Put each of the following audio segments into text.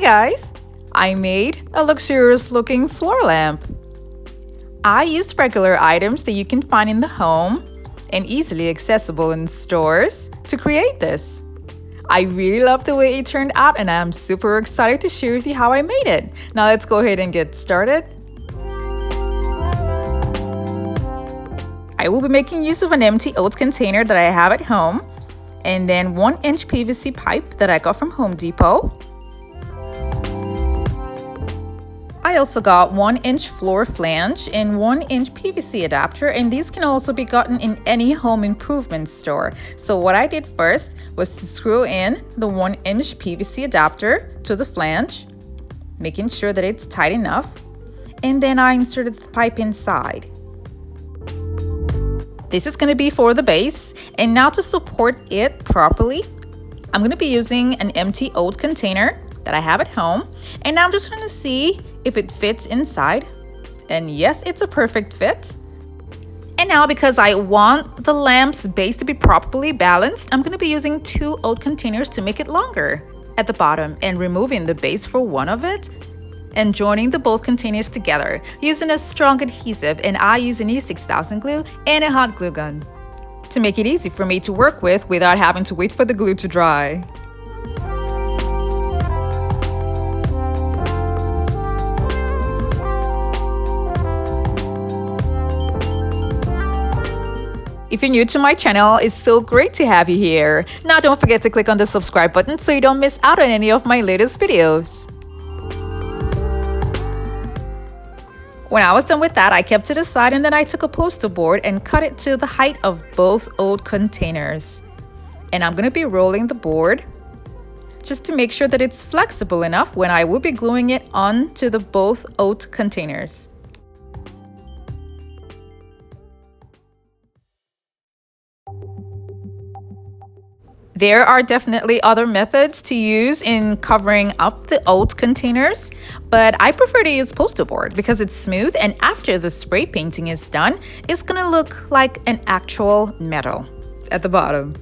guys! I made a luxurious looking floor lamp. I used regular items that you can find in the home and easily accessible in stores to create this. I really love the way it turned out and I'm super excited to share with you how I made it. Now let's go ahead and get started. I will be making use of an empty oat container that I have at home and then 1-inch PVC pipe that I got from Home Depot. I also got 1-inch floor flange and 1-inch PVC adapter, and these can also be gotten in any home improvement store. So what I did first was to screw in the 1-inch PVC adapter to the flange, making sure that it's tight enough, and then I inserted the pipe inside. This is going to be for the base, and now to support it properly, I'm going to be using an empty oat container that I have at home, and now I'm just going to see if it fits inside. And yes, it's a perfect fit. And now, because I want the lamp's base to be properly balanced, I'm going to be using 2 oat containers to make it longer at the bottom and removing the base for one of it and joining the both containers together using a strong adhesive, and I use an E6000 glue and a hot glue gun to make it easy for me to work with without having to wait for the glue to dry. If you're new to my channel, it's so great to have you here. Now don't forget to click on the subscribe button so you don't miss out on any of my latest videos. When I was done with that, I kept it aside and then I took a poster board and cut it to the height of both oat containers. And I'm going to be rolling the board just to make sure that it's flexible enough when I will be gluing it onto the both oat containers. There are definitely other methods to use in covering up the oat containers, but I prefer to use poster board because it's smooth, and after the spray painting is done, it's gonna look like an actual metal at the bottom.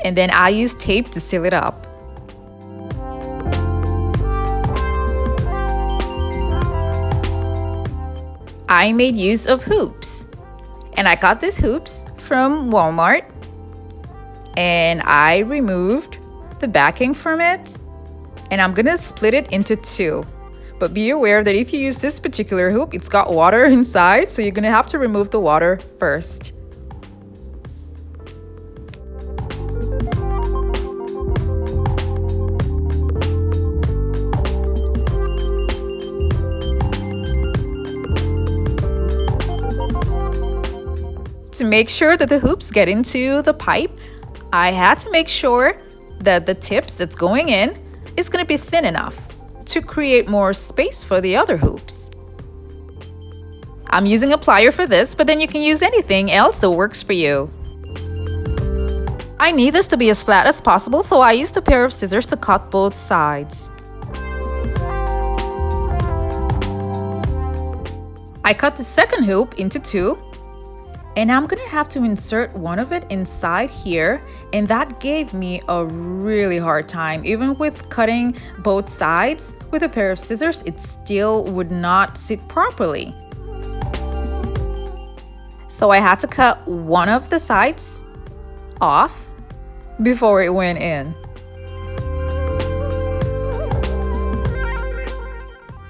And then I use tape to seal it up. I made use of hoops, and I got these hoops from Walmart, and I removed the backing from it, and I'm gonna split it into 2. But be aware that if you use this particular hoop, it's got water inside, so you're gonna have to remove the water first. To make sure that the hoops get into the pipe, I had to make sure that the tips that's going in is going to be thin enough to create more space for the other hoops. I'm using a plier for this, but then you can use anything else that works for you. I need this to be as flat as possible, so I used a pair of scissors to cut both sides. I cut the second hoop into 2. And I'm gonna have to insert one of it inside here, and that gave me a really hard time. Even with cutting both sides with a pair of scissors, it still would not sit properly. So I had to cut one of the sides off before it went in.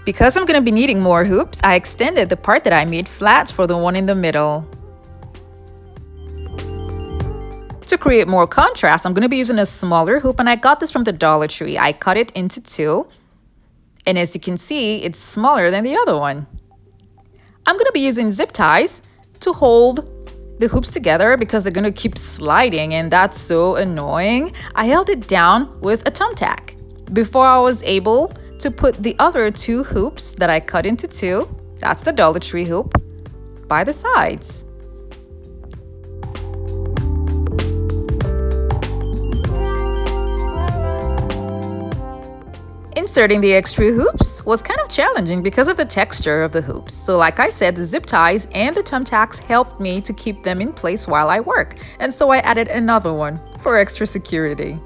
Because I'm gonna be needing more hoops, I extended the part that I made flat for the one in the middle. To create more contrast, I'm going to be using a smaller hoop, and I got this from the Dollar Tree. I cut it into 2, and as you can see, it's smaller than the other one. I'm going to be using zip ties to hold the hoops together because they're going to keep sliding, and that's so annoying. I held it down with a thumbtack before I was able to put the other 2 hoops that I cut into 2, that's the Dollar Tree hoop, by the sides. Inserting the extra hoops was kind of challenging because of the texture of the hoops. So like I said, the zip ties and the thumbtacks helped me to keep them in place while I work. And so I added another one for extra security.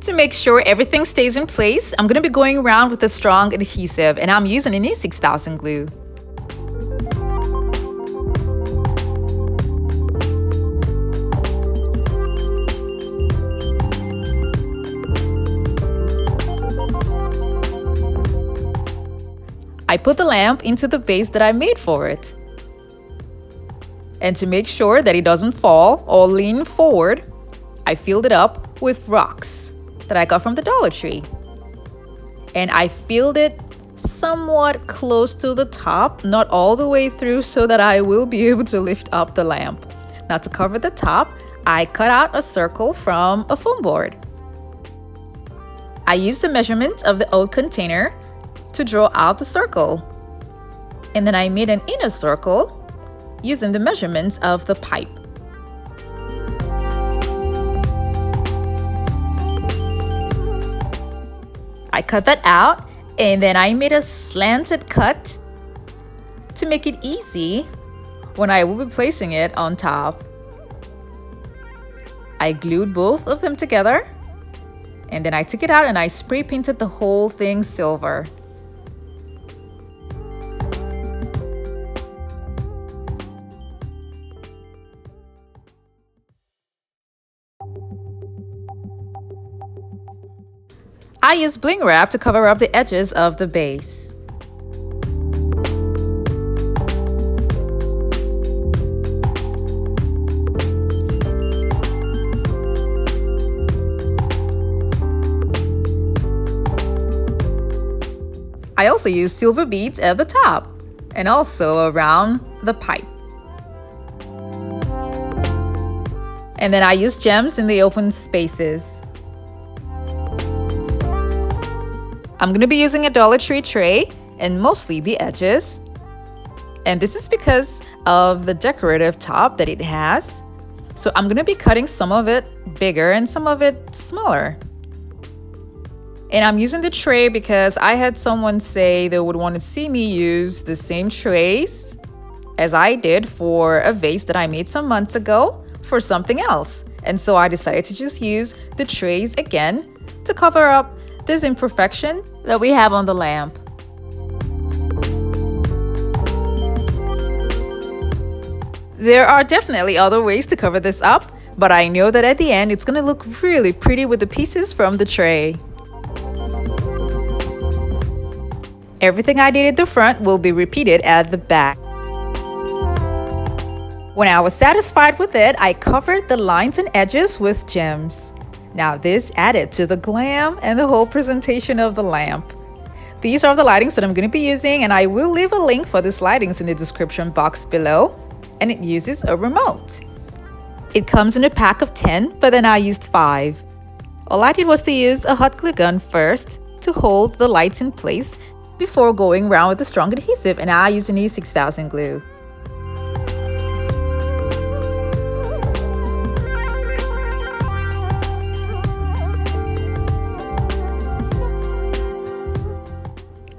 To make sure everything stays in place, I'm going to be going around with a strong adhesive, and I'm using an E6000 glue. I put the lamp into the base that I made for it. And to make sure that it doesn't fall or lean forward, I filled it up with rocks that I got from the Dollar Tree. And I filled it somewhat close to the top, not all the way through, so that I will be able to lift up the lamp. Now to cover the top, I cut out a circle from a foam board. I used the measurement of the old container to draw out the circle. And then I made an inner circle using the measurements of the pipe. I cut that out, and then I made a slanted cut to make it easy when I will be placing it on top. I glued both of them together, and then I took it out and I spray painted the whole thing silver. I used bling wrap to cover up the edges of the base. I also used silver beads at the top and also around the pipe. And then I used gems in the open spaces. I'm going to be using a Dollar Tree tray and mostly the edges. And this is because of the decorative top that it has. So I'm going to be cutting some of it bigger and some of it smaller. And I'm using the tray because I had someone say they would want to see me use the same trays as I did for a vase that I made some months ago for something else. And so I decided to just use the trays again to cover up this imperfection that we have on the lamp. There are definitely other ways to cover this up, but I know that at the end it's gonna look really pretty with the pieces from the tray. Everything I did at the front will be repeated at the back. When I was satisfied with it, I covered the lines and edges with gems. Now this added to the glam and the whole presentation of the lamp. These are the lightings that I'm going to be using, and I will leave a link for these lightings in the description box below. And it uses a remote. It comes in a pack of 10, but then I used 5. All I did was to use a hot glue gun first to hold the lights in place before going around with the strong adhesive, and I used an E6000 glue.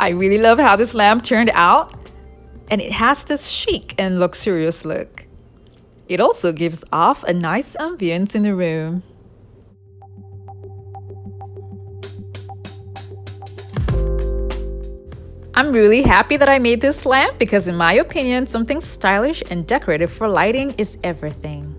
I really love how this lamp turned out, and it has this chic and luxurious look. It also gives off a nice ambience in the room. I'm really happy that I made this lamp because in my opinion, something stylish and decorative for lighting is everything.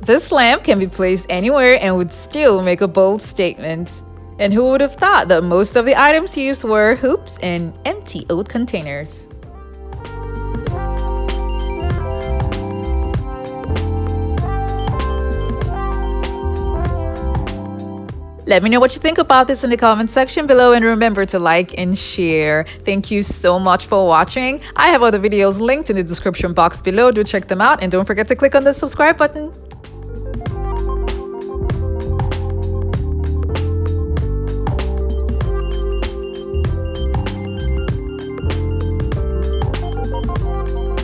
This lamp can be placed anywhere and would still make a bold statement. And who would have thought that most of the items used were hoops and empty oat containers? Let me know what you think about this in the comment section below, and remember to like and share. Thank you so much for watching. I have other videos linked in the description box below. Do check them out, and don't forget to click on the subscribe button.